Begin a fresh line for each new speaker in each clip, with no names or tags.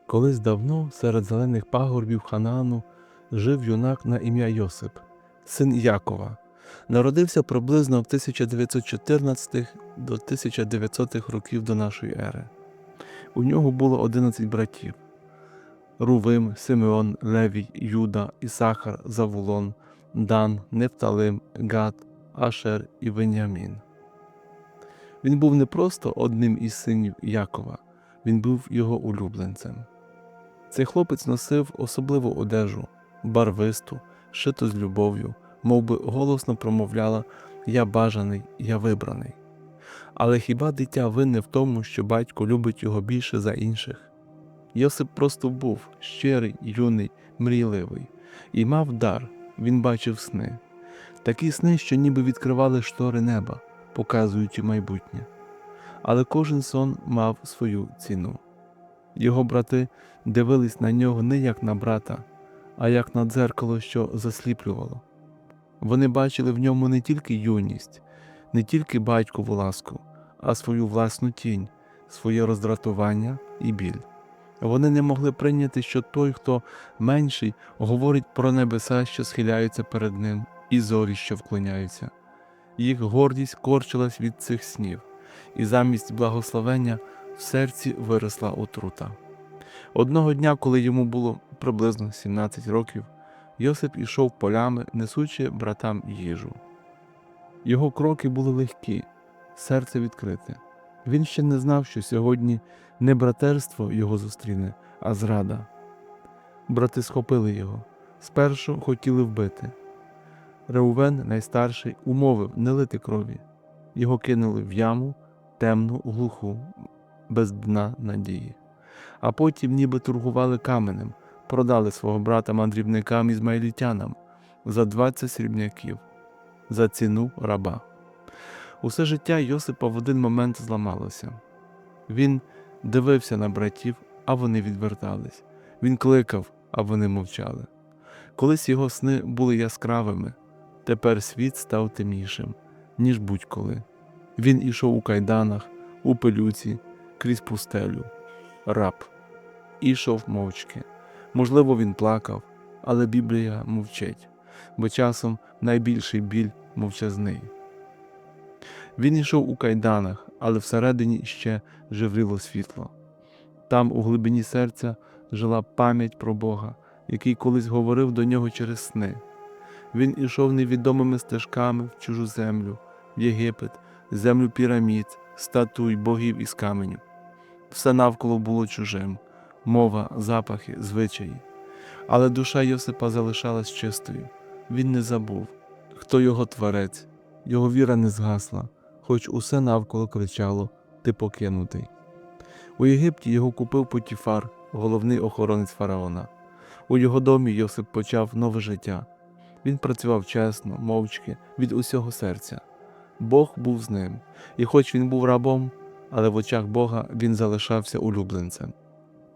Колись давно серед зелених пагорбів Ханаану жив юнак на ім'я Йосип, син Якова. Народився приблизно в 1914 до 1900 років до нашої ери. У нього було 11 братів: Рувим, Симеон, Левій, Юда, Ісахар, Завулон, Дан, Нефталим, Гад, Ашер і Веніамін. Він був не просто одним із синів Якова, він був його улюбленцем. Цей хлопець носив особливу одежу, барвисту, шиту з любов'ю, мовби голосно промовляла «Я бажаний, я вибраний». Але хіба дитя винне в тому, що батько любить його більше за інших? Йосип просто був щирий, юний, мрійливий. І мав дар, він бачив сни. Такі сни, що ніби відкривали штори неба, показуючи майбутнє. Але кожен сон мав свою ціну. Його брати дивились на нього не як на брата, а як на дзеркало, що засліплювало. Вони бачили в ньому не тільки юність, не тільки батькову ласку, а свою власну тінь, своє роздратування і біль. Вони не могли прийняти, що той, хто менший, говорить про небеса, що схиляються перед ним, і зорі, що вклоняються. Їх гордість корчилась від цих снів, і замість благословення в серці виросла отрута. Одного дня, коли йому було приблизно 17 років, Йосип ішов полями, несучи братам їжу. Його кроки були легкі, серце відкрите. Він ще не знав, що сьогодні не братерство його зустріне, а зрада. Брати схопили його, спершу хотіли вбити. Реувен, найстарший, умовив не лити крові. Його кинули в яму, темну, глуху, без дна надії. А потім ніби торгували каменем, продали свого брата мандрівникам ізмаїлітянам за 20 срібняків, за ціну раба. Усе життя Йосипа в один момент зламалося. Він дивився на братів, а вони відвертались. Він кликав, а вони мовчали. Колись його сни були яскравими, тепер світ став темнішим, ніж будь-коли. Він ішов у кайданах, у пилюці, крізь пустелю. Раб. Ішов мовчки. Можливо, він плакав, але Біблія мовчить, бо часом найбільший біль мовчазний. Він ішов у кайданах, але всередині ще жевріло світло. Там, у глибині серця, жила пам'ять про Бога, який колись говорив до нього через сни. Він ішов невідомими стежками в чужу землю, в Єгипет, землю пірамід, статуй, богів із каменю. Все навколо було чужим – мова, запахи, звичаї. Але душа Йосипа залишалась чистою. Він не забув, хто його творець, його віра не згасла, хоч усе навколо кричало «Ти покинутий». У Єгипті його купив Потіфар, головний охоронець фараона. У його домі Йосип почав нове життя. Він працював чесно, мовчки, від усього серця. Бог був з ним, і хоч він був рабом, але в очах Бога він залишався улюбленцем.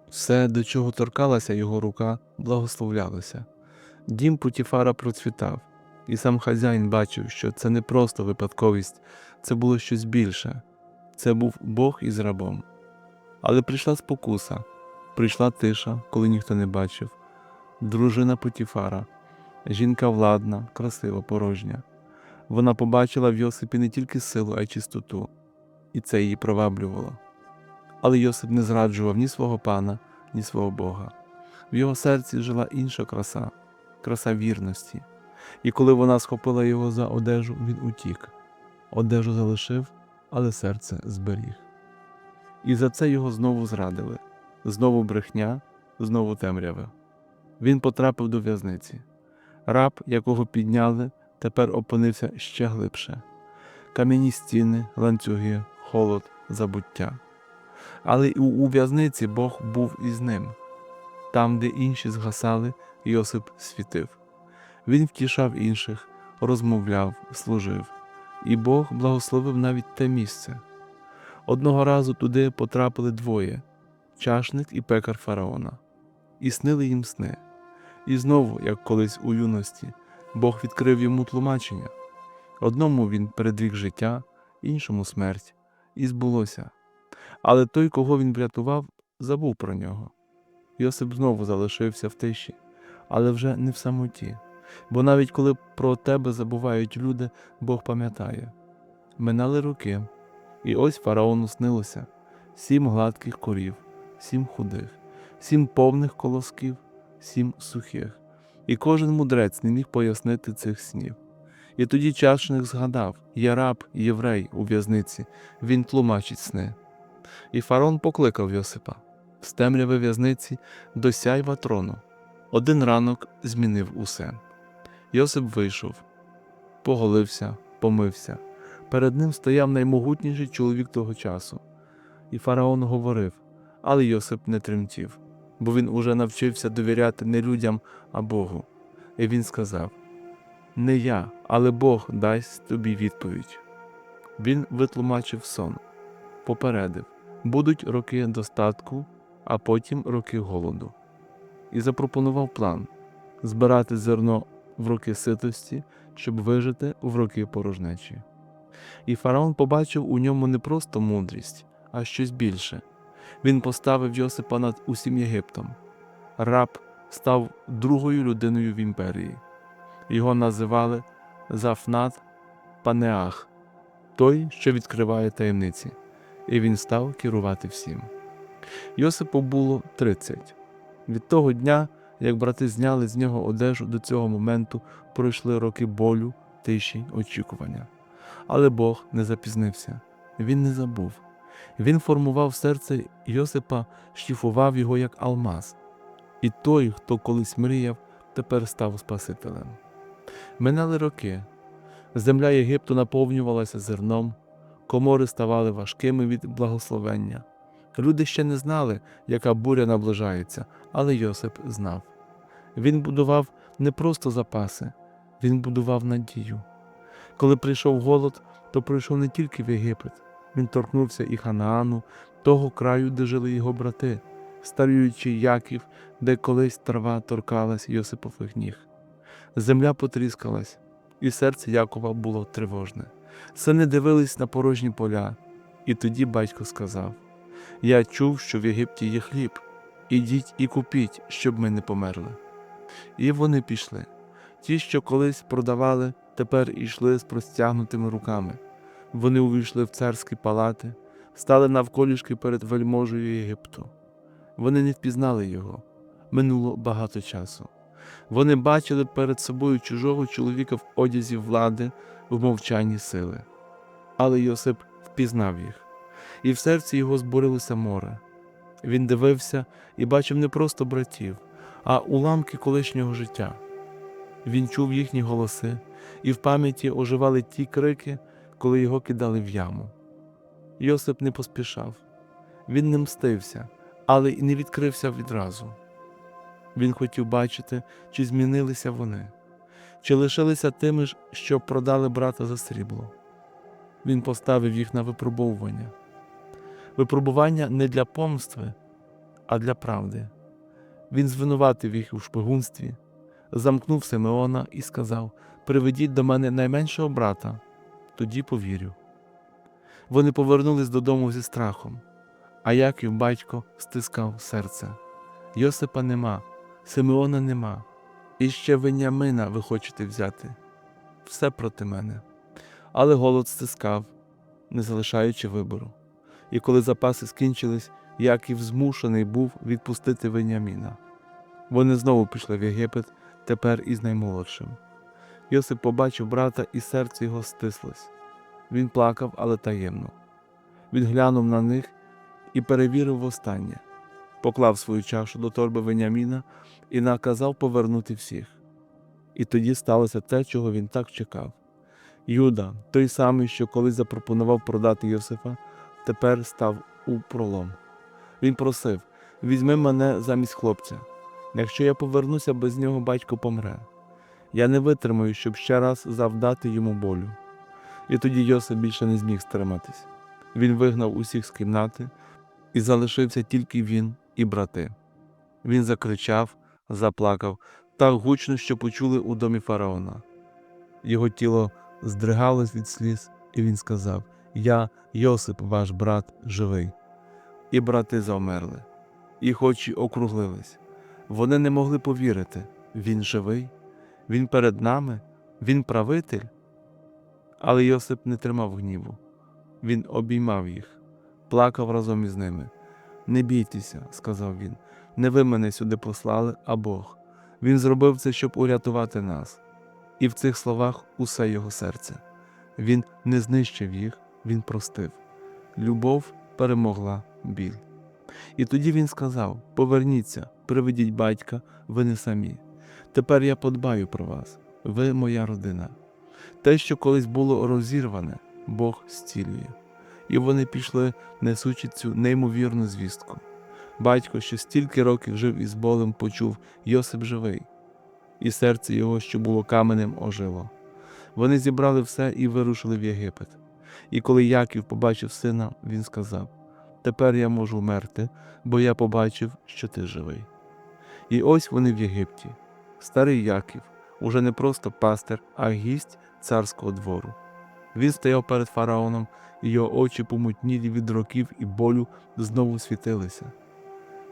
Все, до чого торкалася його рука, благословлялося. Дім Потіфара процвітав, і сам хазяїн бачив, що це не просто випадковість, це було щось більше. Це був Бог із рабом. Але прийшла спокуса, прийшла тиша, коли ніхто не бачив. Дружина Потіфара, жінка владна, красива, порожня. Вона побачила в Йосипі не тільки силу, а й чистоту, і це її приваблювало. Але Йосип не зраджував ні свого пана, ні свого Бога. В його серці жила інша краса, краса вірності. І коли вона схопила його за одежу, він утік. Одежу залишив, але серце зберіг. І за це його знову зрадили. Знову брехня, знову темрява. Він потрапив до в'язниці. Раб, якого підняли, тепер опинився ще глибше. Кам'яні стіни, ланцюги, холод, забуття. Але і у в'язниці Бог був із ним. Там, де інші згасали, Йосип світив. Він втішав інших, розмовляв, служив. І Бог благословив навіть те місце. Одного разу туди потрапили двоє – чашник і пекар фараона. І снили їм сни. І знову, як колись у юності, Бог відкрив йому тлумачення. Одному він передрік життя, іншому смерть. І збулося. Але той, кого він врятував, забув про нього. Йосип знову залишився в тиші, але вже не в самоті. Бо навіть коли про тебе забувають люди, Бог пам'ятає. Минали роки, і ось фараону снилося 7 гладких корів, 7 худих, 7 повних колосків, 7 сухих. І кожен мудрець не міг пояснити цих снів. І тоді чашник згадав: є раб, єврей у в'язниці, він тлумачить сни. І фараон покликав Йосипа з темряви в'язниці до сяйва трону. Один ранок змінив усе. Йосип вийшов, поголився, помився. Перед ним стояв наймогутніший чоловік того часу. І фараон говорив, але Йосип не тремтів, бо він уже навчився довіряти не людям, а Богу. І він сказав: не я, але Бог дасть тобі відповідь. Він витлумачив сон, попередив: будуть роки достатку, а потім роки голоду. І запропонував план – збирати зерно в роки ситості, щоб вижити в роки порожнечі. І фараон побачив у ньому не просто мудрість, а щось більше. Він поставив Йосипа над усім Єгиптом. Раб став другою людиною в імперії. Його називали Зафнат Панеах, той, що відкриває таємниці, і він став керувати всім. Йосипу було 30. Від того дня, як брати зняли з нього одежу, до цього моменту пройшли роки болю, тиші, очікування. Але Бог не запізнився. Він не забув. Він формував серце Йосипа, шліфував його як алмаз. І той, хто колись мріяв, тепер став Спасителем. Минали роки. Земля Єгипту наповнювалася зерном, комори ставали важкими від благословення. Люди ще не знали, яка буря наближається, але Йосип знав. Він будував не просто запаси, він будував надію. Коли прийшов голод, то прийшов не тільки в Єгипет. Він торкнувся і Ханаану, того краю, де жили його брати, старіючий Яків, де колись трава торкалась Йосипових ніг. Земля потріскалась, і серце Якова було тривожне. Сини дивились на порожні поля, і тоді батько сказав: «Я чув, що в Єгипті є хліб. Ідіть і купіть, щоб ми не померли». І вони пішли. Ті, що колись продавали, тепер йшли з простягнутими руками. Вони увійшли в царські палати, стали навколішки перед вельможею Єгипту. Вони не впізнали його. Минуло багато часу. Вони бачили перед собою чужого чоловіка в одязі влади, в мовчанні сили. Але Йосип впізнав їх. І в серці його збурилося море. Він дивився і бачив не просто братів, а уламки колишнього життя. Він чув їхні голоси, і в пам'яті оживали ті крики, коли його кидали в яму. Йосип не поспішав. Він не мстився, але й не відкрився відразу. Він хотів бачити, чи змінилися вони, чи лишилися тими ж, що продали брата за срібло. Він поставив їх на випробовування. Випробування не для помстви, а для правди. Він звинуватив їх у шпигунстві, замкнув Симеона і сказав: «Приведіть до мене найменшого брата, тоді повірю». Вони повернулись додому зі страхом, а Яків, батько, стискав серце. Йосипа нема, Симеона нема, і ще Венямина ви хочете взяти. Все проти мене. Але голод стискав, не залишаючи вибору. І коли запаси скінчились, Яків змушений був відпустити Веняміна. Вони знову пішли в Єгипет, тепер із наймолодшим. Йосип побачив брата, і серце його стислось. Він плакав, але таємно. Він глянув на них і перевірив востаннє. Поклав свою чашу до торби Веняміна і наказав повернути всіх. І тоді сталося те, чого він так чекав. Юда, той самий, що колись запропонував продати Йосифа, тепер став у пролом. Він просив: «Візьми мене замість хлопця. Якщо я повернуся, без нього батько помре. Я не витримаю, щоб ще раз завдати йому болю». І тоді Йосип більше не зміг стриматись. Він вигнав усіх з кімнати, і залишився тільки він і брати. Він закричав, заплакав так гучно, що почули у домі фараона. Його тіло здригалось від сліз, і він сказав: «Я, Йосип, ваш брат, живий». І брати завмерли. Їх очі округлились. Вони не могли повірити. Він живий, він перед нами, він правитель. Але Йосип не тримав гніву. Він обіймав їх, плакав разом із ними. «Не бійтеся», – сказав він, – «не ви мене сюди послали, а Бог. Він зробив це, щоб урятувати нас». І в цих словах усе його серце. Він не знищив їх, він простив. Любов перемогла біль. І тоді він сказав: «Поверніться, приведіть батька, ви не самі. Тепер я подбаю про вас, ви моя родина». Те, що колись було розірване, Бог зцілює. І вони пішли, несучи цю неймовірну звістку. Батько, що стільки років жив із болем, почув: Йосип живий. І серце його, що було каменем, ожило. Вони зібрали все і вирушили в Єгипет. І коли Яків побачив сина, він сказав: «Тепер я можу вмерти, бо я побачив, що ти живий». І ось вони в Єгипті. Старий Яків, уже не просто пастир, а гість царського двору. Він стояв перед фараоном, і його очі, помутнілі від років і болю, знову світилися.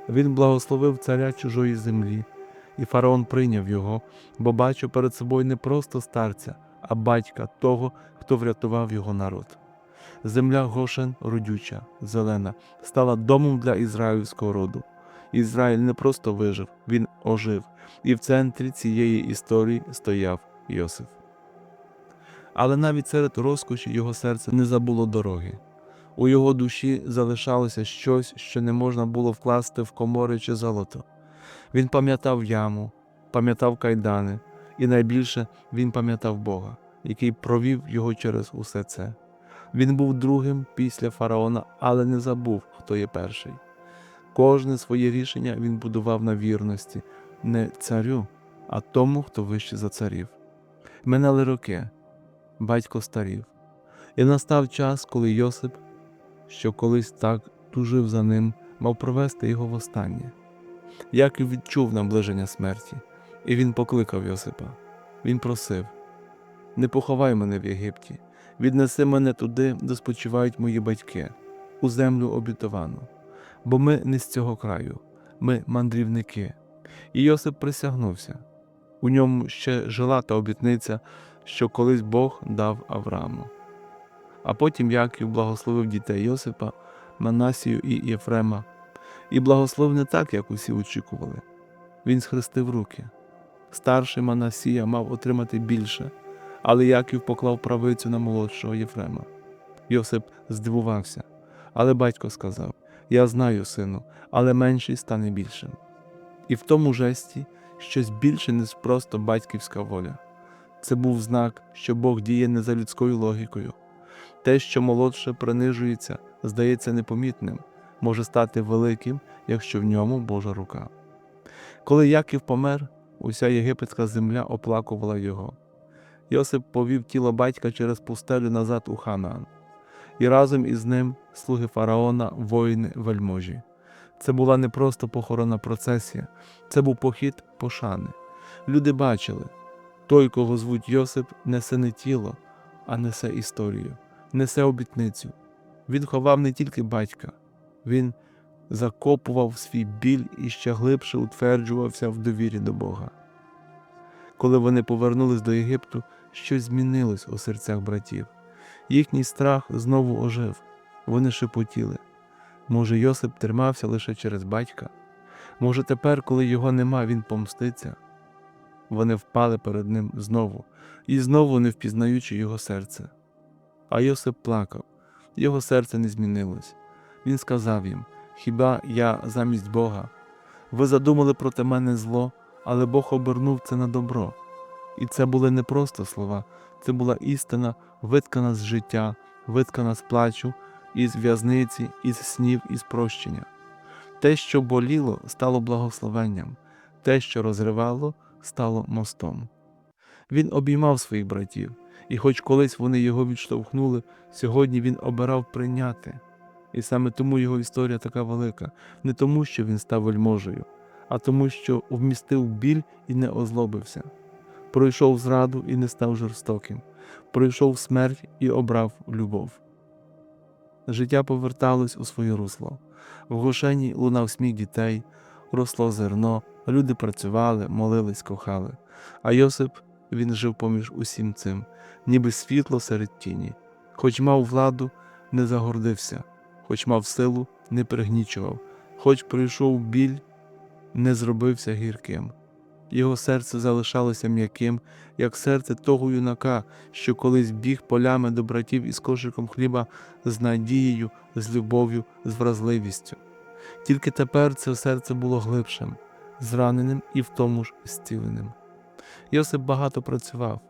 Він благословив царя чужої землі, і фараон прийняв його, бо бачив перед собою не просто старця, а батька того, хто врятував його народ. Земля Гошен, родюча, зелена, стала домом для ізраїльського роду. Ізраїль не просто вижив, він ожив, і в центрі цієї історії стояв Йосип. Але навіть серед розкоші його серце не забуло дороги. У його душі залишалося щось, що не можна було вкласти в комори чи золото. Він пам'ятав яму, пам'ятав кайдани, і найбільше він пам'ятав Бога, який провів його через усе це. Він був другим після фараона, але не забув, хто є перший. Кожне своє рішення він будував на вірності не царю, а тому, хто вище за царів. Минали роки, батько старів, і настав час, коли Йосип, що колись так тужив за ним, мав провести його востаннє. Яків відчув наближення смерті, і він покликав Йосипа. Він просив: «Не поховай мене в Єгипті, віднеси мене туди, де спочивають мої батьки, у землю обітовану, бо ми не з цього краю, ми мандрівники». І Йосип присягнувся. У ньому ще жила та обітниця, що колись Бог дав Аврааму. А потім Яків благословив дітей Йосипа, Манасію і Єфрема. І благословив не так, як усі очікували. Він схрестив руки. Старший Манасія мав отримати більше, але Яків поклав правицю на молодшого Єфрема. Йосип здивувався, але батько сказав: «Я знаю, сину, але менший стане більшим». І в тому жесті щось більше, ніж просто батьківська воля. Це був знак, що Бог діє не за людською логікою. Те, що молодше принижується, здається непомітним, може стати великим, якщо в ньому Божа рука. Коли Яків помер, уся єгипетська земля оплакувала його. Йосип повів тіло батька через пустелю назад у Ханаан. І разом із ним слуги фараона, воїни, вельможі. Це була не просто похоронна процесія, це був похід пошани. Люди бачили: той, кого звуть Йосип, несе не тіло, а несе історію, несе обітницю. Він ховав не тільки батька, він закопував свій біль і ще глибше утверджувався в довірі до Бога. Коли вони повернулись до Єгипту, щось змінилось у серцях братів. Їхній страх знову ожив. Вони шепотіли: може, Йосип тримався лише через батька? Може, тепер, коли його нема, він помститься? Вони впали перед ним знову, і знову не впізнаючи його серце. А Йосип плакав, його серце не змінилось. Він сказав їм: «Хіба я замість Бога? Ви задумали проти мене зло, але Бог обернув це на добро». І це були не просто слова, це була істина, виткана з життя, виткана з плачу, із в'язниці, із снів, із прощення. Те, що боліло, стало благословенням, те, що розривало, стало мостом. Він обіймав своїх братів, і хоч колись вони його відштовхнули, сьогодні він обирав прийняти. І саме тому його історія така велика, не тому, що він став вельможею, а тому, що вмістив біль і не озлобився. Пройшов зраду і не став жорстоким, пройшов смерть і обрав любов. Життя поверталось у своє русло. В Гошені лунав сміх дітей, росло зерно, люди працювали, молились, кохали. А Йосип, він жив поміж усім цим, ніби світло серед тіні. Хоч мав владу, не загордився, хоч мав силу, не пригнічував, хоч пройшов біль, не зробився гірким. Його серце залишалося м'яким, як серце того юнака, що колись біг полями до братів із кошиком хліба з надією, з любов'ю, з вразливістю. Тільки тепер це серце було глибшим, зраненим і в тому ж зціленим. Йосип багато працював,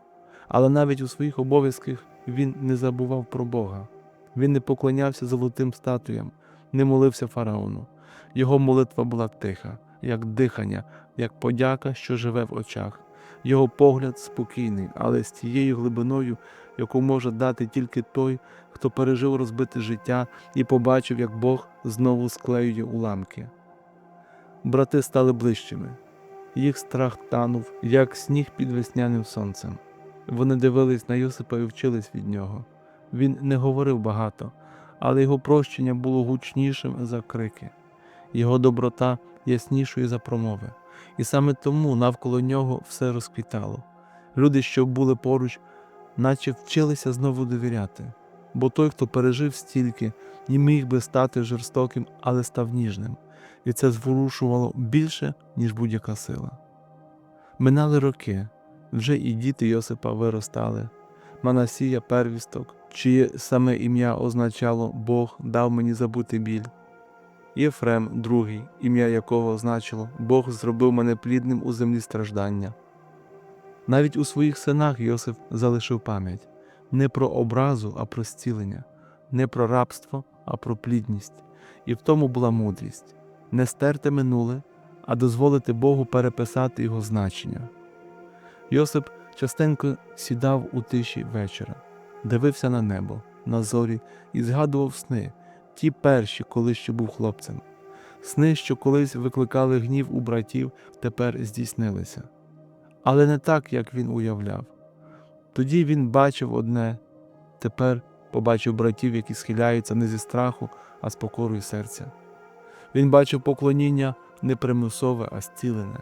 але навіть у своїх обов'язках він не забував про Бога. Він не поклонявся золотим статуям, не молився фараону. Його молитва була тиха, як дихання, як подяка, що живе в очах. Його погляд спокійний, але з тією глибиною, яку може дати тільки той, хто пережив розбите життя і побачив, як Бог знову склеює уламки. Брати стали ближчими. Їх страх танув, як сніг під весняним сонцем. Вони дивились на Йосипа і вчились від нього. Він не говорив багато, але його прощення було гучнішим за крики. Його доброта яснішою за промови. І саме тому навколо нього все розквітало. Люди, що були поруч, наче вчилися знову довіряти. Бо той, хто пережив стільки, не міг би стати жорстоким, але став ніжним. І це зворушувало більше, ніж будь-яка сила. Минали роки. Вже і діти Йосипа виростали. Манасія – первісток, чиє саме ім'я означало «Бог дав мені забути біль». Єфрем – другий, ім'я якого значило «Бог зробив мене плідним у землі страждання». Навіть у своїх синах Йосип залишив пам'ять не про образу, а про зцілення, не про рабство, а про плідність. І в тому була мудрість – не стерти минуле, а дозволити Богу переписати його значення. Йосип частенько сідав у тиші вечора, дивився на небо, на зорі і згадував сни, ті перші, коли ще був хлопцем. Сни, що колись викликали гнів у братів, тепер здійснилися. Але не так, як він уявляв. Тоді він бачив одне, тепер побачив братів, які схиляються не зі страху, а з покорою серця. Він бачив поклоніння не примусове, а зцілене.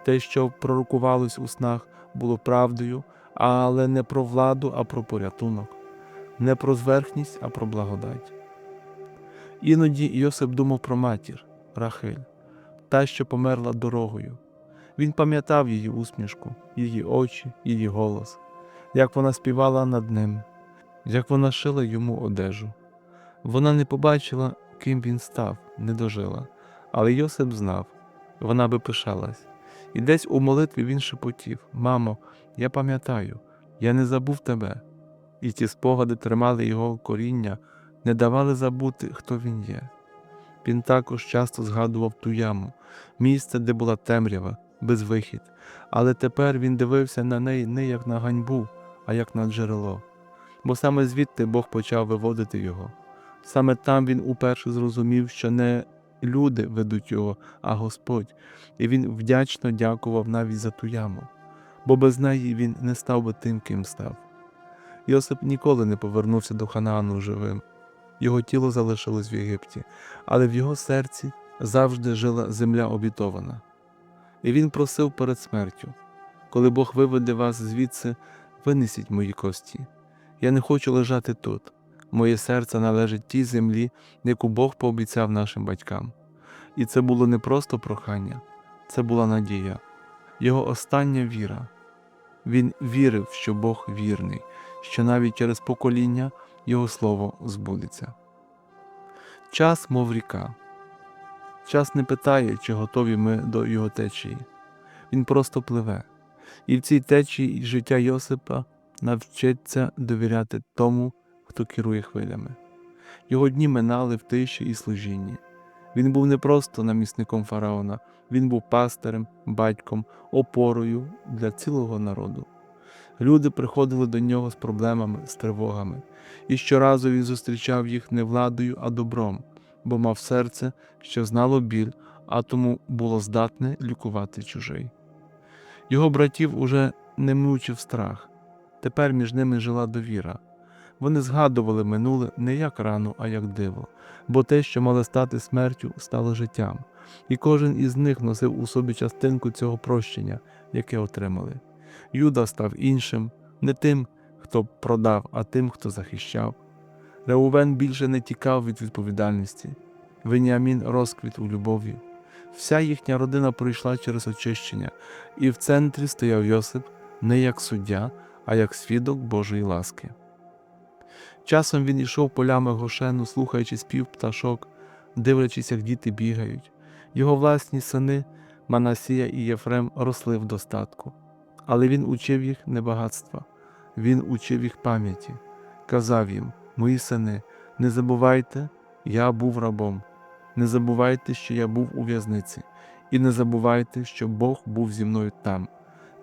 Те, що пророкувалось у снах, було правдою, але не про владу, а про порятунок. Не про зверхність, а про благодать. Іноді Йосип думав про матір, Рахиль, та, що померла дорогою. Він пам'ятав її усмішку, її очі, її голос, як вона співала над ним, як вона шила йому одежу. Вона не побачила, ким він став, не дожила, але Йосип знав, вона би пишалась. І десь у молитві він шепотів: «Мамо, я пам'ятаю, я не забув тебе». І ті спогади тримали його коріння, не давали забути, хто він є. Він також часто згадував ту яму, місце, де була темрява, безвихід, але тепер він дивився на неї не як на ганьбу, а як на джерело. Бо саме звідти Бог почав виводити його. Саме там він уперше зрозумів, що не люди ведуть його, а Господь, і він вдячно дякував навіть за ту яму, бо без неї він не став би тим, ким став. Йосип ніколи не повернувся до Ханаану живим. Його тіло залишилось в Єгипті, але в його серці завжди жила земля обітована. І він просив перед смертю: «Коли Бог виведе вас звідси, винесіть мої кості. Я не хочу лежати тут. Моє серце належить тій землі, яку Бог пообіцяв нашим батькам». І це було не просто прохання, це була надія, його остання віра. Він вірив, що Бог вірний, що навіть через покоління його слово збудеться. Час, мов ріка. Час не питає, чи готові ми до його течії. Він просто пливе. І в цій течії життя Йосипа навчиться довіряти тому, хто керує хвилями. Його дні минали в тиші і служінні. Він був не просто намісником фараона, він був пастирем, батьком, опорою для цілого народу. Люди приходили до нього з проблемами, з тривогами, і щоразу він зустрічав їх не владою, а добром, бо мав серце, що знало біль, а тому було здатне лікувати чужий. Його братів уже не мучив страх, тепер між ними жила довіра. Вони згадували минуле не як рану, а як диво, бо те, що мало стати смертю, стало життям, і кожен із них носив у собі частинку цього прощення, яке отримали. Юда став іншим, не тим, хто продав, а тим, хто захищав. Реувен більше не тікав від відповідальності. Веніамін розквіт у любові. Вся їхня родина пройшла через очищення, і в центрі стояв Йосип не як суддя, а як свідок Божої ласки. Часом він ішов полями Гошену, слухаючи спів пташок, дивлячись, як діти бігають. Його власні сини Манасія і Єфрем росли в достатку. Але він учив їх не багатства, він учив їх пам'яті. Казав їм: «Мої сини, не забувайте, я був рабом. Не забувайте, що я був у в'язниці. І не забувайте, що Бог був зі мною там.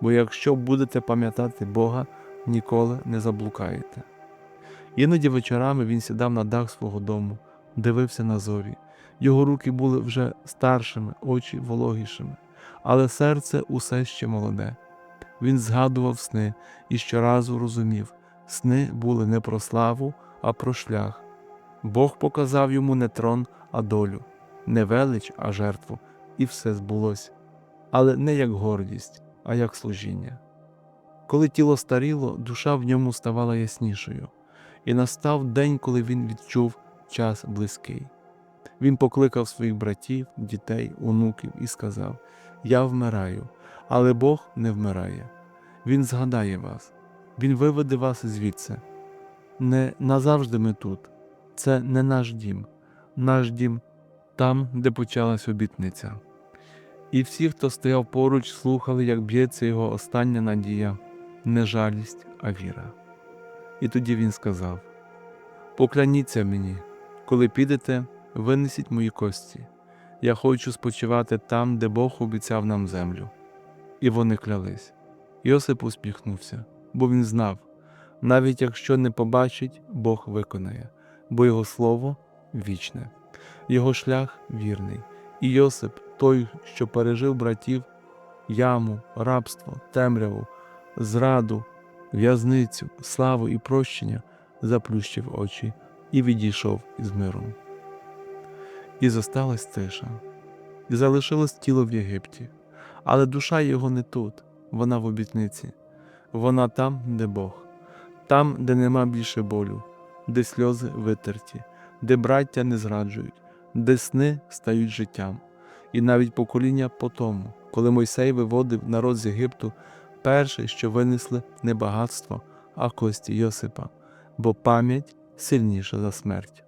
Бо якщо будете пам'ятати Бога, ніколи не заблукаєте». Іноді вечорами він сідав на дах свого дому, дивився на зорі. Його руки були вже старшими, очі вологішими, але серце усе ще молоде. Він згадував сни і щоразу розумів, сни були не про славу, а про шлях. Бог показав йому не трон, а долю, не велич, а жертву, і все збулося. Але не як гордість, а як служіння. Коли тіло старіло, душа в ньому ставала яснішою. І настав день, коли він відчув час близький. Він покликав своїх братів, дітей, онуків і сказав: «Я вмираю, але Бог не вмирає. Він згадає вас, Він виведе вас звідси. Не назавжди ми тут. Це не наш дім. Наш дім там, де почалась обітниця». І всі, хто стояв поруч, слухали, як б'ється його остання надія, не жалість, а віра. І тоді він сказав: «Покляніться мені, коли підете, винесіть мої кості. Я хочу спочивати там, де Бог обіцяв нам землю». І вони клялись. Йосип усміхнувся, бо він знав, навіть якщо не побачить, Бог виконає, бо його слово вічне, його шлях вірний. І Йосип, той, що пережив братів, яму, рабство, темряву, зраду, в'язницю, славу і прощення, заплющив очі і відійшов із миром. І зосталась тиша, і залишилось тіло в Єгипті, але душа його не тут, вона в обітниці, вона там, де Бог, там, де нема більше болю, де сльози витерті, де браття не зраджують, де сни стають життям. І навіть покоління по тому, коли Мойсей виводив народ з Єгипту, перше, що винесли, не багатство, а кості Йосипа, бо пам'ять сильніша за смерть.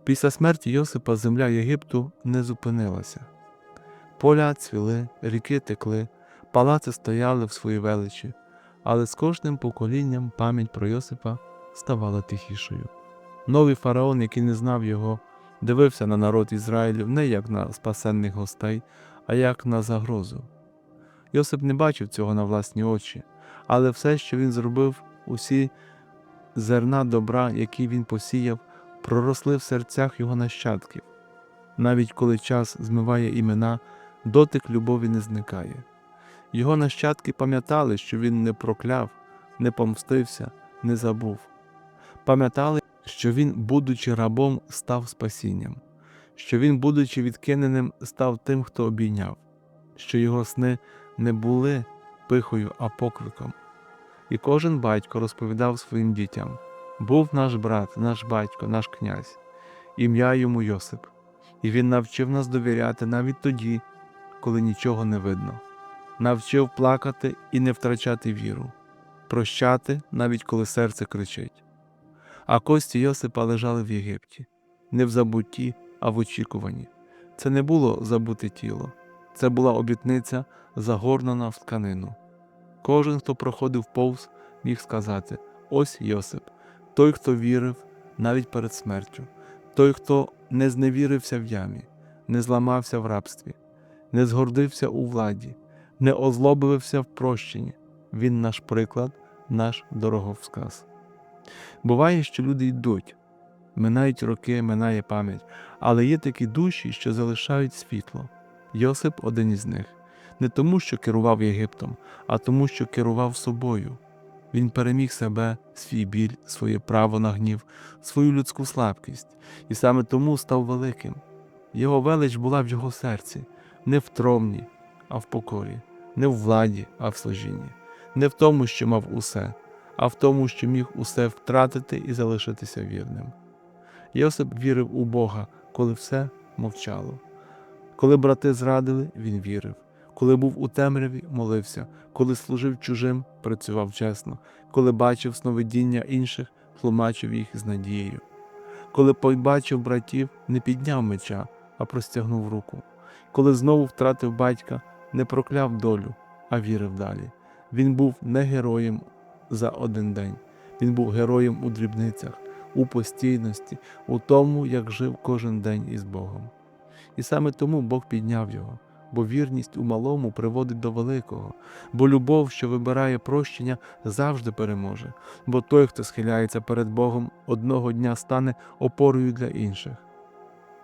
Після смерті Йосипа земля Єгипту не зупинилася. Поля цвіли, ріки текли, палаци стояли в своїй величі, але з кожним поколінням пам'ять про Йосипа ставала тихішою. Новий фараон, який не знав його, дивився на народ Ізраїлів не як на спасенних гостей, а як на загрозу. Йосип не бачив цього на власні очі, але все, що він зробив, усі зерна добра, які він посіяв, проросли в серцях його нащадків. Навіть коли час змиває імена, дотик любові не зникає. Його нащадки пам'ятали, що він не прокляв, не помстився, не забув. Пам'ятали, що він, будучи рабом, став спасінням, що він, будучи відкиненим, став тим, хто обійняв, що його сни не були пихою, а покликом. І кожен батько розповідав своїм дітям: «Був наш брат, наш батько, наш князь, ім'я йому Йосип, і він навчив нас довіряти навіть тоді, коли нічого не видно, навчив плакати і не втрачати віру, прощати, навіть коли серце кричить». А кості Йосипа лежали в Єгипті, не в забутті, а в очікуванні. Це не було забуте тіло, це була обітниця, загорнена в тканину. Кожен, хто проходив повз, міг сказати: «Ось Йосип, той, хто вірив навіть перед смертю, той, хто не зневірився в ямі, не зламався в рабстві, не згордився у владі, не озлобився в прощенні. Він наш приклад, наш дороговсказ». Буває, що люди йдуть, минають роки, минає пам'ять, але є такі душі, що залишають світло. Йосип один із них. Не тому, що керував Єгиптом, а тому, що керував собою. Він переміг себе, свій біль, своє право на гнів, свою людську слабкість, і саме тому став великим. Його велич була в його серці, не в тромні, а в покорі, не в владі, а в служінні, не в тому, що мав усе, а в тому, що міг усе втратити і залишитися вірним. Йосип вірив у Бога, коли все мовчало. Коли брати зрадили, він вірив. Коли був у темряві, молився. Коли служив чужим, працював чесно. Коли бачив сновидіння інших, тлумачив їх з надією. Коли побачив братів, не підняв меча, а простягнув руку. Коли знову втратив батька, не прокляв долю, а вірив далі. Він був не героєм за один день. Він був героєм у дрібницях, у постійності, у тому, як жив кожен день із Богом. І саме тому Бог підняв його, бо вірність у малому приводить до великого, бо любов, що вибирає прощення, завжди переможе, бо той, хто схиляється перед Богом, одного дня стане опорою для інших.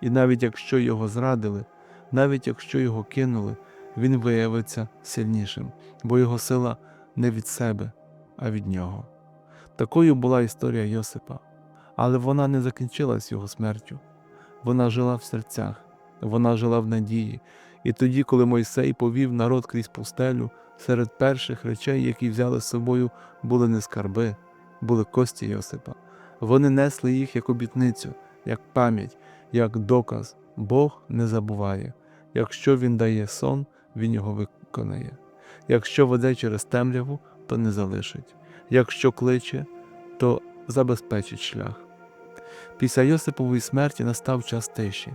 І навіть якщо його зрадили, навіть якщо його кинули, він виявиться сильнішим, бо його сила не від себе, а від нього. Такою була історія Йосипа, але вона не закінчилась його смертю. Вона жила в серцях. Вона жила в надії. І тоді, коли Мойсей повів народ крізь пустелю, серед перших речей, які взяли з собою, були не скарби, були кості Йосипа. Вони несли їх як обітницю, як пам'ять, як доказ. Бог не забуває. Якщо Він дає сон, Він його виконає. Якщо веде через темряву, то не залишить. Якщо кличе, то забезпечить шлях. Після Йосипової смерті настав час тиші.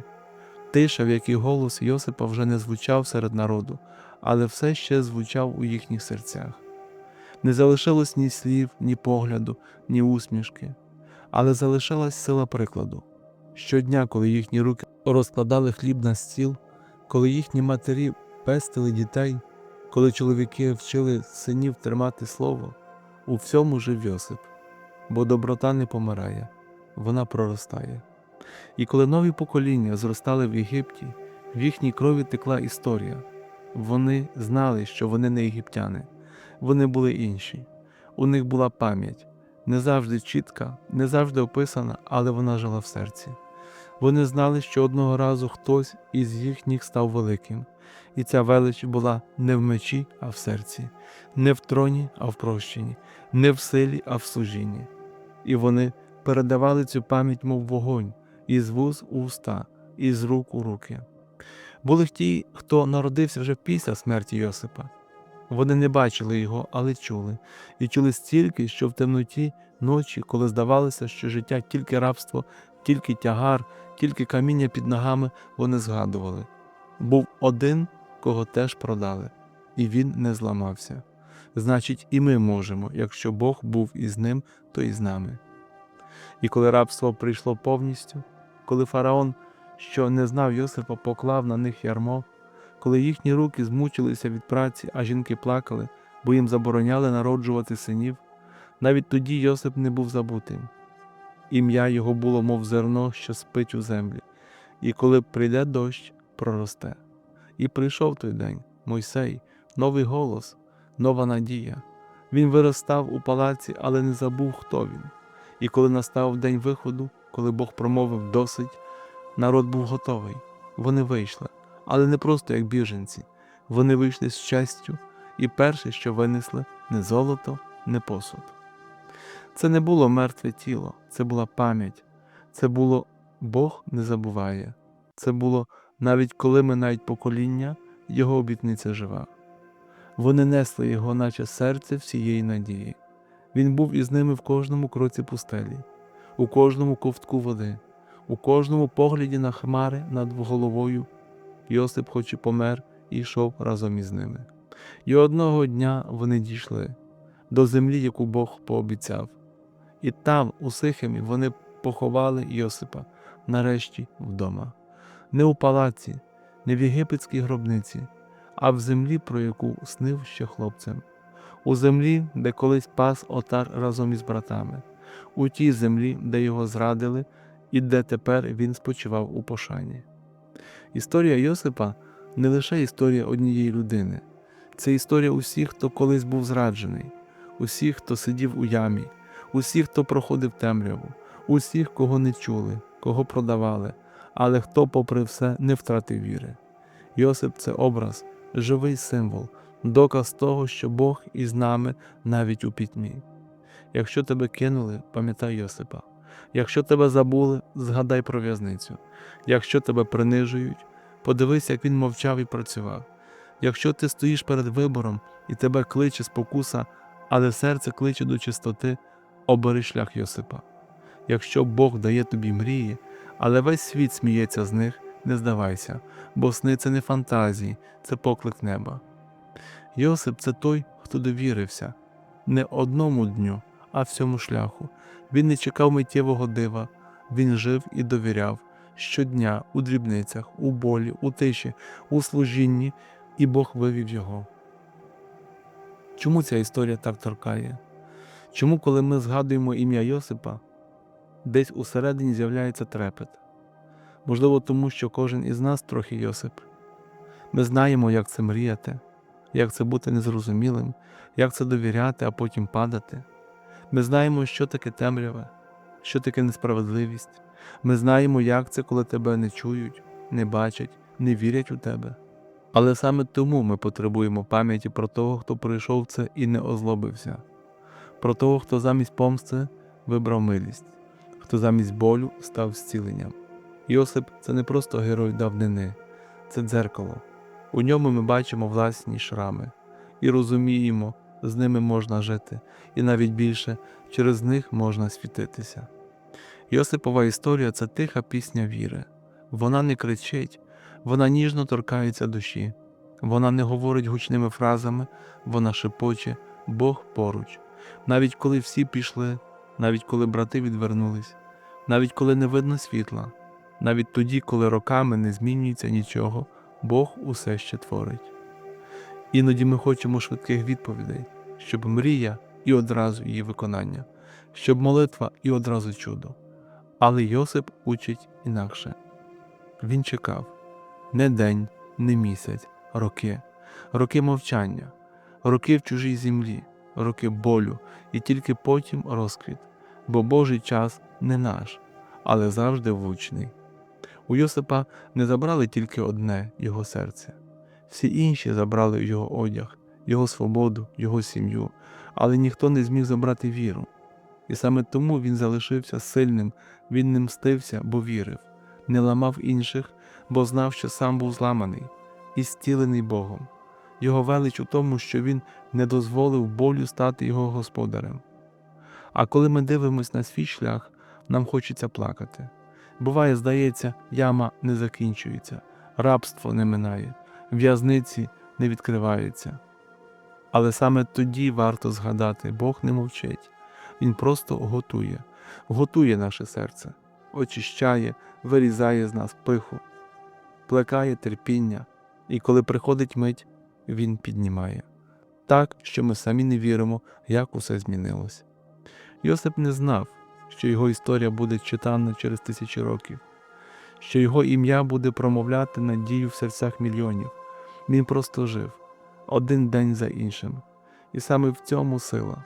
Тиша, в якій голос Йосипа вже не звучав серед народу, але все ще звучав у їхніх серцях. Не залишилось ні слів, ні погляду, ні усмішки, але залишилась сила прикладу. Щодня, коли їхні руки розкладали хліб на стіл, коли їхні матері пестили дітей, коли чоловіки вчили синів тримати слово, у всьому жив Йосип, бо доброта не помирає, вона проростає. І коли нові покоління зростали в Єгипті, в їхній крові текла історія. Вони знали, що вони не єгиптяни, вони були інші. У них була пам'ять, не завжди чітка, не завжди описана, але вона жила в серці. Вони знали, що одного разу хтось із їхніх став великим, і ця велич була не в мечі, а в серці, не в троні, а в прощенні, не в силі, а в служінні. І вони передавали цю пам'ять, мов вогонь, із вуст у уста, із рук у руки. Були ті, хто народився вже після смерті Йосипа. Вони не бачили його, але чули. І чули стільки, що в темноті ночі, коли здавалося, що життя тільки рабство, тільки тягар, тільки каміння під ногами, вони згадували. Був один, кого теж продали, і він не зламався. Значить, і ми можемо, якщо Бог був із ним, то і з нами. І коли рабство прийшло повністю, коли фараон, що не знав Йосипа, поклав на них ярмо, коли їхні руки змучилися від праці, а жінки плакали, бо їм забороняли народжувати синів, навіть тоді Йосип не був забутим. Ім'я його було, мов зерно, що спить у землі, і коли прийде дощ, проросте. І прийшов той день, Мойсей, новий голос, нова надія. Він виростав у палаці, але не забув, хто він. І коли настав день виходу, коли Бог промовив «досить», народ був готовий. Вони вийшли, але не просто як біженці. Вони вийшли з честю, і перше, що винесли – не золото, не посуд. Це не було мертве тіло, це була пам'ять. Це було «Бог не забуває». Це було навіть коли минають покоління, його обітниця жива. Вони несли його, наче серце всієї надії. Він був із ними в кожному кроці пустелі, у кожному ковтку води, у кожному погляді на хмари над головою. Йосип хоч і помер, і йшов разом із ними. І одного дня вони дійшли до землі, яку Бог пообіцяв. І там, у Сихемі, вони поховали Йосипа, нарешті вдома. Не у палаці, не в єгипетській гробниці, а в землі, про яку снив ще хлопцем. У землі, де колись пас отар разом із братами. У тій землі, де його зрадили, і де тепер він спочивав у пошані. Історія Йосипа – не лише історія однієї людини. Це історія усіх, хто колись був зраджений. усіх, хто сидів у ямі, усіх, хто проходив темряву, усіх, кого не чули, кого продавали, але хто, попри все, не втратив віри. Йосип – це образ, живий символ, доказ того, що Бог із нами навіть у пітьмі. Якщо тебе кинули, пам'ятай Йосипа. Якщо тебе забули, згадай про в'язницю. Якщо тебе принижують, подивись, як він мовчав і працював. Якщо ти стоїш перед вибором і тебе кличе спокуса, але серце кличе до чистоти, обери шлях Йосипа. Якщо Бог дає тобі мрії, але весь світ сміється з них, не здавайся, бо сни – це не фантазії, це поклик неба. Йосип – це той, хто довірився не одному дню, а всьому шляху. Він не чекав миттєвого дива, він жив і довіряв щодня у дрібницях, у болі, у тиші, у служінні, і Бог вивів його. Чому ця історія так торкає? Чому, коли ми згадуємо ім'я Йосипа, десь усередині з'являється трепет? Можливо, тому що кожен із нас трохи Йосип. Ми знаємо, як це мріяти, як це бути незрозумілим, як це довіряти, а потім падати. Ми знаємо, що таке темрява, що таке несправедливість. Ми знаємо, як це, коли тебе не чують, не бачать, не вірять у тебе. Але саме тому ми потребуємо пам'яті про того, хто пройшов це і не озлобився. Про того, хто замість помсти вибрав милість, хто замість болю став зціленням. Йосип – це не просто герой давнини, це дзеркало. У ньому ми бачимо власні шрами і розуміємо, з ними можна жити, і навіть більше, через них можна світитися. Йосипова історія – це тиха пісня віри. Вона не кричить, вона ніжно торкається душі. Вона не говорить гучними фразами, вона шепоче «Бог поруч». Навіть коли всі пішли, навіть коли брати відвернулись, навіть коли не видно світла, навіть тоді, коли роками не змінюється нічого, Бог усе ще творить. Іноді ми хочемо швидких відповідей, щоб мрія і одразу її виконання, щоб молитва і одразу чудо. Але Йосип учить інакше. Він чекав не день, не місяць, роки. Роки мовчання, роки в чужій землі, роки болю і тільки потім розквіт. Бо Божий час не наш, але завжди влучний. У Йосипа не забрали тільки одне – його серце. Всі інші забрали його одяг, його свободу, його сім'ю, але ніхто не зміг забрати віру. І саме тому він залишився сильним, він не мстився, бо вірив, не ламав інших, бо знав, що сам був зламаний і зцілений Богом. Його велич у тому, що він не дозволив болю стати його господарем. А коли ми дивимося на свій шлях, нам хочеться плакати. Буває, здається, яма не закінчується, рабство не минає, в'язниці не відкриваються. Але саме тоді варто згадати, Бог не мовчить. Він просто готує наше серце, очищає, вирізає з нас пиху, плекає терпіння, і коли приходить мить, Він піднімає. Так, що ми самі не віримо, як усе змінилось. Йосип не знав, що його історія буде читана через тисячі років, що його ім'я буде промовляти надію в серцях мільйонів. Він просто жив, один день за іншим. І саме в цьому сила.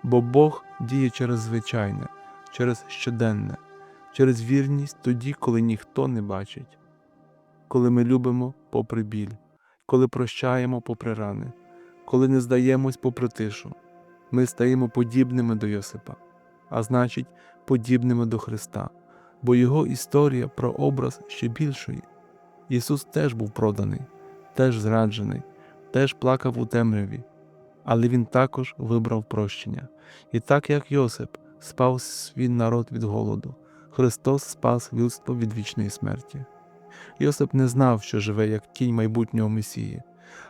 Бо Бог діє через звичайне, через щоденне, через вірність тоді, коли ніхто не бачить. Коли ми любимо попри біль, коли прощаємо попри рани, коли не здаємось попри тишу. Ми стаємо подібними до Йосипа, а значить, подібними до Христа, бо його історія про образ ще більшої. Ісус теж був проданий, теж зраджений, теж плакав у темряві, але Він також вибрав прощення. І так, як Йосип спас свій народ від голоду, Христос спас людство від вічної смерті. Йосип не знав, що живе як тінь майбутнього Месії,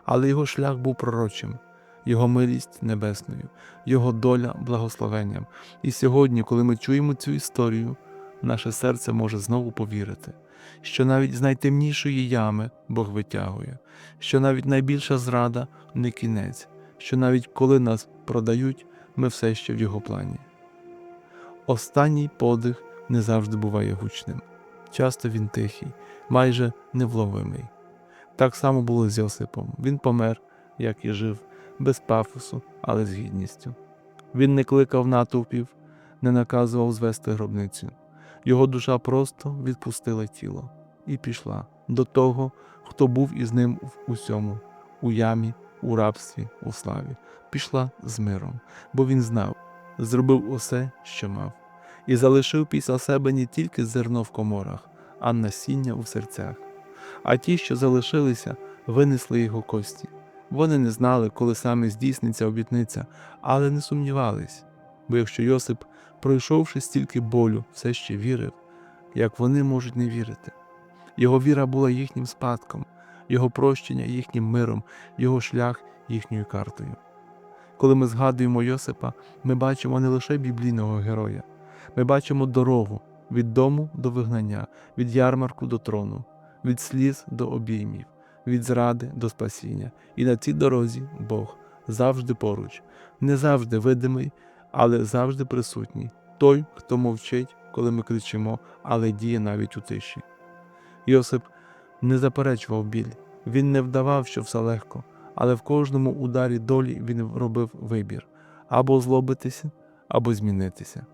але його шлях був пророчим, його милість небесною, його доля благословенням. І сьогодні, коли ми чуємо цю історію, наше серце може знову повірити, що навіть з найтемнішої ями Бог витягує, що навіть найбільша зрада не кінець, що навіть коли нас продають, ми все ще в його плані. Останній подих не завжди буває гучним. Часто він тихий, майже невловимий. Так само було з Йосипом. Він помер, як і жив, без пафосу, але з гідністю. Він не кликав натовпів, не наказував звести гробницю. Його душа просто відпустила тіло і пішла до того, хто був із ним в усьому, у ямі, у рабстві, у славі. Пішла з миром, бо він знав, зробив усе, що мав, і залишив після себе не тільки зерно в коморах, а насіння у серцях. А ті, що залишилися, винесли його кості. Вони не знали, коли саме здійсниться обітниця, але не сумнівались, бо якщо Йосип, пройшовши стільки болю, все ще вірив, як вони можуть не вірити? Його віра була їхнім спадком, його прощення їхнім миром, його шлях їхньою картою. Коли ми згадуємо Йосипа, ми бачимо не лише біблійного героя, ми бачимо дорогу від дому до вигнання, від ярмарку до трону, від сліз до обіймів, від зради до спасіння. І на цій дорозі Бог завжди поруч, не завжди видимий, але завжди присутній. Той, хто мовчить, коли ми кричимо, але діє навіть у тиші. Йосип не заперечував біль, він не вдавав, що все легко, але в кожному ударі долі він робив вибір – або злобитися, або змінитися.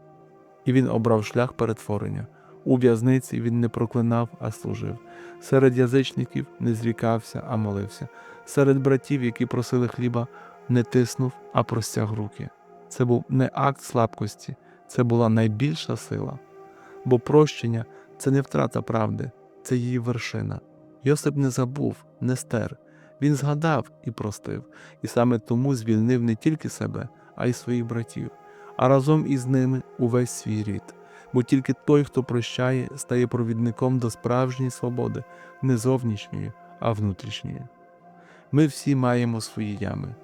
І він обрав шлях перетворення. У в'язниці він не проклинав, а служив. Серед язичників не зрікався, а молився. Серед братів, які просили хліба, не тиснув, а простяг руки. Це був не акт слабкості, це була найбільша сила. Бо прощення – це не втрата правди, це її вершина. Йосип не забув, не стер. Він згадав і простив, і саме тому звільнив не тільки себе, а й своїх братів, а разом із ними увесь свій рід. Бо тільки той, хто прощає, стає провідником до справжньої свободи, не зовнішньої, а внутрішньої. Ми всі маємо свої ями,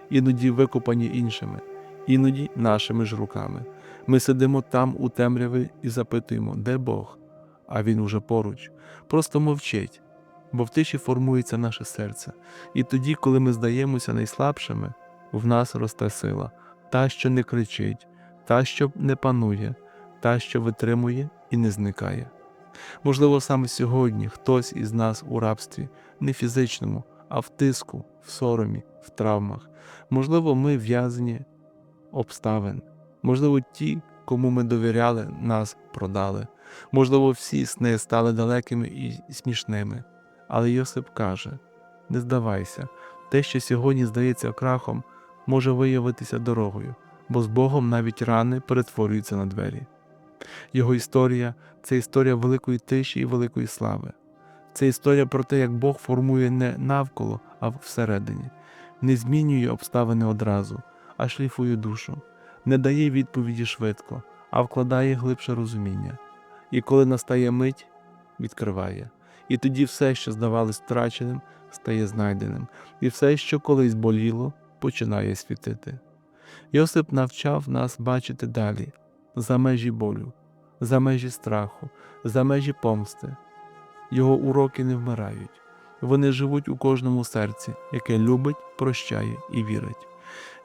іноді викопані іншими, іноді нашими ж руками. Ми сидимо там у темряві і запитуємо, де Бог? А Він уже поруч, просто мовчить, бо в тиші формується наше серце. І тоді, коли ми здаємося найслабшими, в нас росте сила, та, що не кричить, та, що не панує, та, що витримує і не зникає. Можливо, саме сьогодні хтось із нас у рабстві, не фізичному, а в тиску, в соромі, в травмах. Можливо, ми в'язні обставин. Можливо, ті, кому ми довіряли, нас продали. Можливо, всі сни стали далекими і смішними. Але Йосип каже, не здавайся, те, що сьогодні здається крахом, може виявитися дорогою, бо з Богом навіть рани перетворюються на двері. Його історія – це історія великої тиші і великої слави. Це історія про те, як Бог формує не навколо, а всередині. Не змінює обставини одразу, а шліфує душу. Не дає відповіді швидко, а вкладає глибше розуміння. І коли настає мить, відкриває. І тоді все, що здавалось втраченим, стає знайденим. І все, що колись боліло, починає світити. Йосип навчав нас бачити далі, за межі болю, за межі страху, за межі помсти. Його уроки не вмирають. Вони живуть у кожному серці, яке любить, прощає і вірить.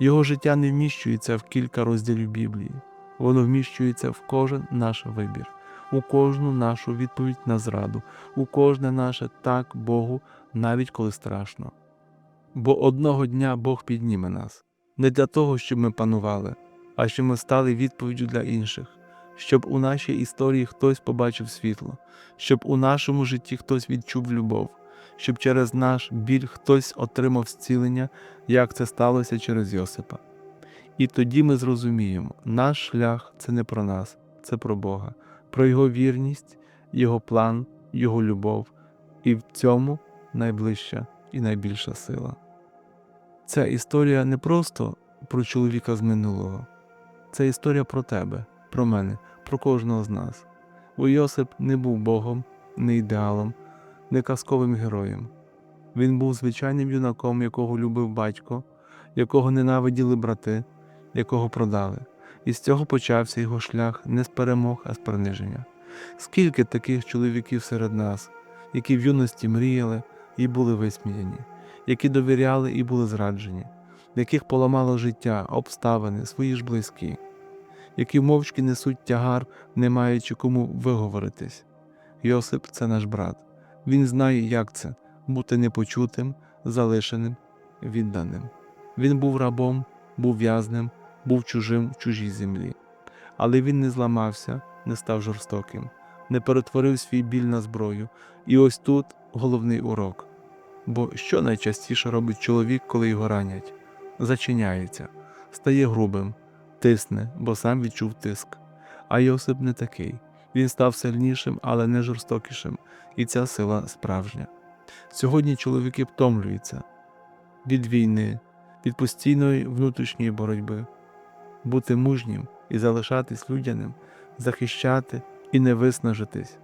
Його життя не вміщується в кілька розділів Біблії. Воно вміщується в кожен наш вибір, у кожну нашу відповідь на зраду, у кожне наше «так» Богу, навіть коли страшно. Бо одного дня Бог підніме нас. Не для того, щоб ми панували, а щоб ми стали відповіддю для інших. Щоб у нашій історії хтось побачив світло, щоб у нашому житті хтось відчув любов, щоб через наш біль хтось отримав зцілення, як це сталося через Йосипа. І тоді ми зрозуміємо, наш шлях – це не про нас, це про Бога, про Його вірність, Його план, Його любов. І в цьому найближча і найбільша сила. Ця історія не просто про чоловіка з минулого. Це історія про тебе, про мене, про кожного з нас. Бо Йосип не був Богом, не ідеалом, не казковим героєм. Він був звичайним юнаком, якого любив батько, якого ненавиділи брати, якого продали. І з цього почався його шлях не з перемог, а з приниження. Скільки таких чоловіків серед нас, які в юності мріяли і були висміяні, які довіряли і були зраджені, яких поламало життя, обставини, свої ж близькі, які мовчки несуть тягар, не маючи кому виговоритись. Йосип – це наш брат. Він знає, як це – бути непочутим, залишеним, відданим. Він був рабом, був в'язнем, був чужим в чужій землі. Але він не зламався, не став жорстоким, не перетворив свій біль на зброю. І ось тут головний урок. Бо що найчастіше робить чоловік, коли його ранять? Зачиняється, стає грубим, тисне, бо сам відчув тиск. А Йосип не такий. Він став сильнішим, але не жорстокішим, і ця сила справжня. Сьогодні чоловіки втомлюються від війни, від постійної внутрішньої боротьби. Бути мужнім і залишатись людяним, захищати і не виснажитись,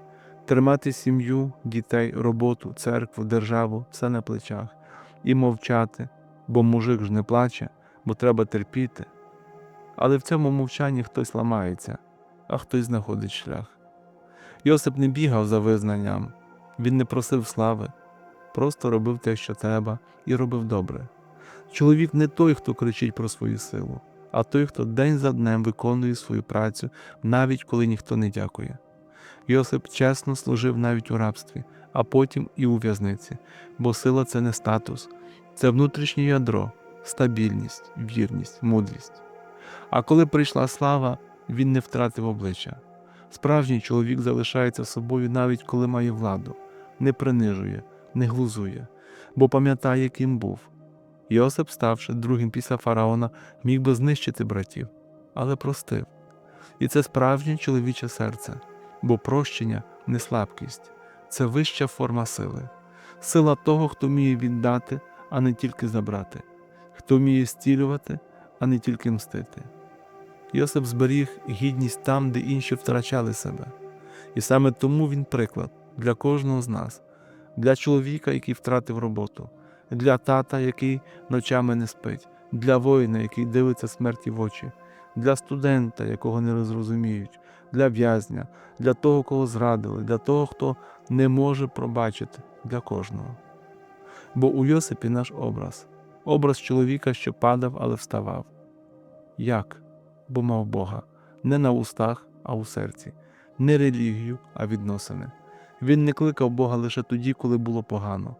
тримати сім'ю, дітей, роботу, церкву, державу, все на плечах, і мовчати, бо мужик ж не плаче, бо треба терпіти. Але в цьому мовчанні хтось ламається, а хтось знаходить шлях. Йосип не бігав за визнанням, він не просив слави, просто робив те, що треба, і робив добре. Чоловік не той, хто кричить про свою силу, а той, хто день за днем виконує свою працю, навіть коли ніхто не дякує. Йосип чесно служив навіть у рабстві, а потім і у в'язниці, бо сила – це не статус, це внутрішнє ядро, стабільність, вірність, мудрість. А коли прийшла слава, він не втратив обличчя. Справжній чоловік залишається собою навіть коли має владу, не принижує, не глузує, бо пам'ятає, ким був. Йосип, ставши другим після фараона, міг би знищити братів, але простив. І це справжнє чоловіче серце, бо прощення – не слабкість, це вища форма сили. Сила того, хто вміє віддати, а не тільки забрати, хто вміє зцілювати, а не тільки мстити. Йосип зберіг гідність там, де інші втрачали себе. І саме тому він приклад для кожного з нас, для чоловіка, який втратив роботу, для тата, який ночами не спить, для воїна, який дивиться смерті в очі, для студента, якого не розуміють, для в'язня, для того, кого зрадили, для того, хто не може пробачити, для кожного. Бо у Йосипі наш образ чоловіка, що падав, але вставав. Як? Бо мав Бога. Не на устах, а у серці. Не релігію, а відносини. Він не кликав Бога лише тоді, коли було погано.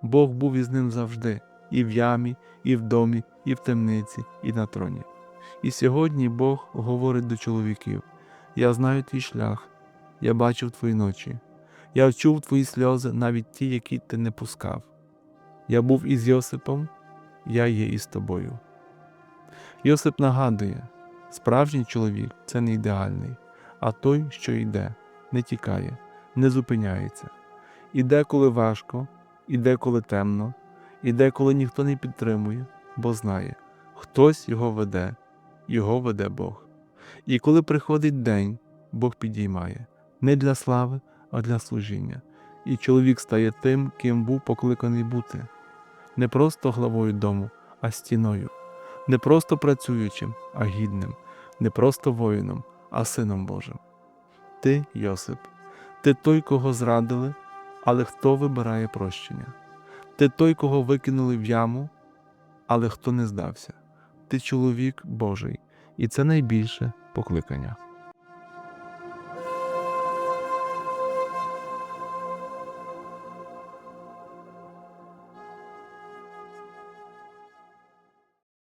Бог був із ним завжди, і в ямі, і в домі, і в темниці, і на троні. І сьогодні Бог говорить до чоловіків: «Я знаю твій шлях, я бачив твої ночі, я чув твої сльози, навіть ті, які ти не пускав. Я був із Йосипом, я є із тобою». Йосип нагадує, справжній чоловік – це не ідеальний, а той, що йде, не тікає, не зупиняється. Іде, коли важко, іде, коли темно, іде, коли ніхто не підтримує, бо знає, хтось його веде Бог. І коли приходить день, Бог підіймає, не для слави, а для служіння. І чоловік стає тим, ким був покликаний бути. Не просто главою дому, а стіною. Не просто працюючим, а гідним. Не просто воїном, а сином Божим. Ти, Йосип, ти той, кого зрадили, але хто вибирає прощення. Ти той, кого викинули в яму, але хто не здався. Ти чоловік Божий, і це найбільше покликання.